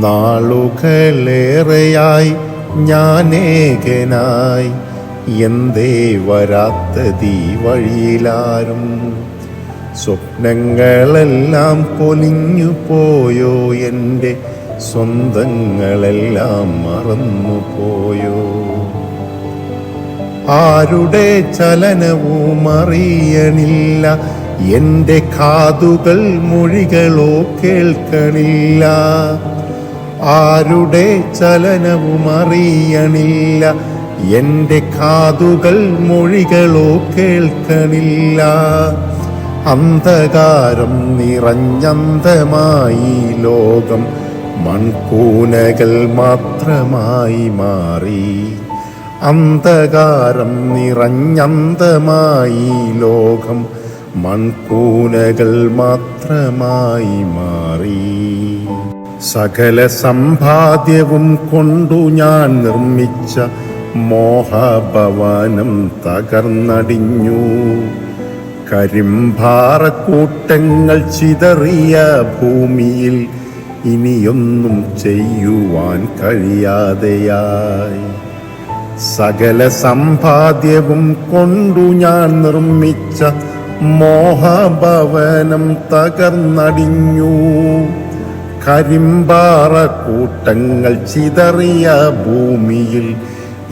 നാളുകളേറെയായി ഞാനേകനായി, എന്തേ വരാത്തതീ വഴിയിലാരും? സ്വപ്നങ്ങളെല്ലാം പൊലിഞ്ഞു പോയോ? എൻ്റെ സ്വന്തങ്ങളെല്ലാം മറന്നുപോയോ? ആരുടെ ചലനവും അറിയണില്ല, എൻ്റെ കാതുകൾ മൊഴികളോ കേൾക്കണില്ല. ആരുടെ ചലനവും അറിയണില്ല, എൻ്റെ കാതുകൾ മൊഴികളോ കേൾക്കണില്ല. അന്ധകാരം നിറഞ്ഞന്തമായി ലോകം മൺകൂനകൾ മാത്രമായി മാറി. അന്ധകാരം നിറഞ്ഞന്തമായി ലോകം മൺകൂനകൾ മാത്രമായി മാറി. സകല സമ്പാദ്യവും കൊണ്ടു ഞാൻ നിർമ്മിച്ച മോഹഭവനം തകർന്നടിഞ്ഞു. കരിമ്പാറക്കൂട്ടങ്ങൾ ചിതറിയ ഭൂമിയിൽ ഇനിയൊന്നും ചെയ്യുവാൻ കഴിയാതെയായി. സകല സമ്പാദ്യവും കൊണ്ടു ഞാൻ നിർമ്മിച്ച മോഹഭവനം തകർന്നടിഞ്ഞു. കരിമ്പാറക്കൂട്ടങ്ങൾ ചിതറിയ ഭൂമിയിൽ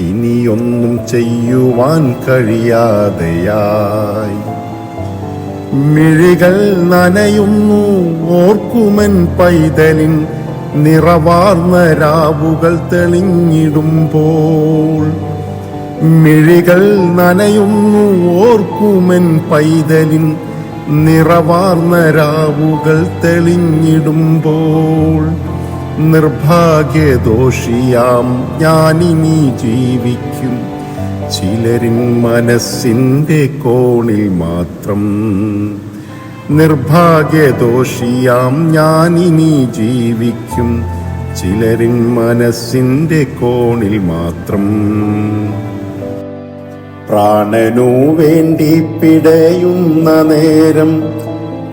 ഇനിയൊന്നും ചെയ്യുവാൻ കഴിയാതെയായി. മിഴികൾ നനയുന്നു ഓർക്കുമൻ പൈതലിൻ നിറവാർന്ന രാവുകൾ തെളിഞ്ഞിടുമ്പോൾ. മിഴികൾ നനയുന്നു ഓർക്കുമൻ പൈതലിൻ നിറവാർന്ന രാവുകൾ തെളിഞ്ഞിടുമ്പോൾ. നിർഭാഗ്യദോഷിയാം ഞാനിനി ജീവിക്കും ചിലരിൻ മനസ്സിൻ്റെ കോണിൽ മാത്രം. നിർഭാഗ്യദോഷിയാം ഞാനിനി ജീവിക്കും ചിലരിൻ മനസ്സിൻ്റെ കോണിൽ മാത്രം. പ്രാണനു വേണ്ടി പിടയുന്ന നേരം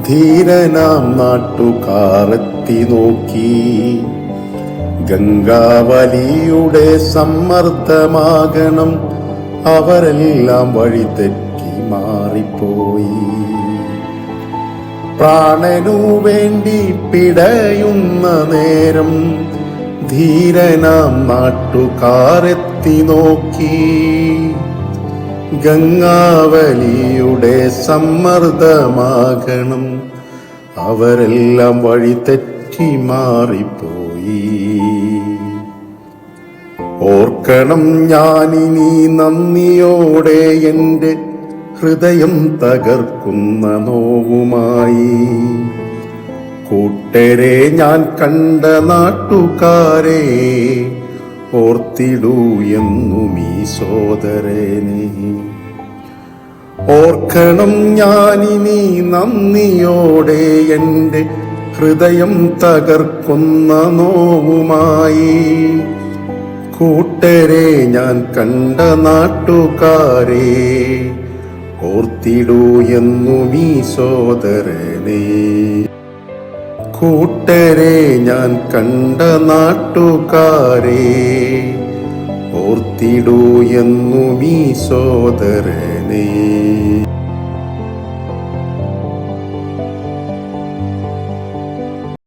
ധീരനാം നാട്ടുകാരെത്തി നോക്കി. ഗംഗാവലിയുടെ സമ്മർദ്ദമാകണം അവരെല്ലാം വഴിതെറ്റി മാറിപ്പോയി. പ്രാണനു വേണ്ടി പിടയുന്ന നേരം ധീരനാം നാട്ടുകാരെത്തി നോക്കി. ഗംഗാവലിയുടെ സമ്മർദ്ദമാകണം അവരെല്ലാം വഴിതെറ്റി മാറിപ്പോയി. ഓർക്കണം ഞാനിനി നന്ദിയോടെ എൻ്റെ ഹൃദയം തകർക്കുന്ന നോവുമായി. കൂട്ടരെ ഞാൻ കണ്ട നാട്ടുകാരെ ഓർത്തിടൂ എന്നും ഈ സോദരനെ. ഓർക്കണം ഞാനിനി നന്ദിയോടെ എൻ്റെ ഹൃദയം തകർക്കുന്ന നോവുമായി. കൂട്ടരെ ഞാൻ കണ്ട നാട്ടുകാരെ ഓർത്തിടൂ എന്നും ഈ സോദരനെ. കൂട്ടരെ ഞാൻ കണ്ട നാട്ടുകാരെ ഓർത്തിടൂ എന്നും ഈ സോദരനെ.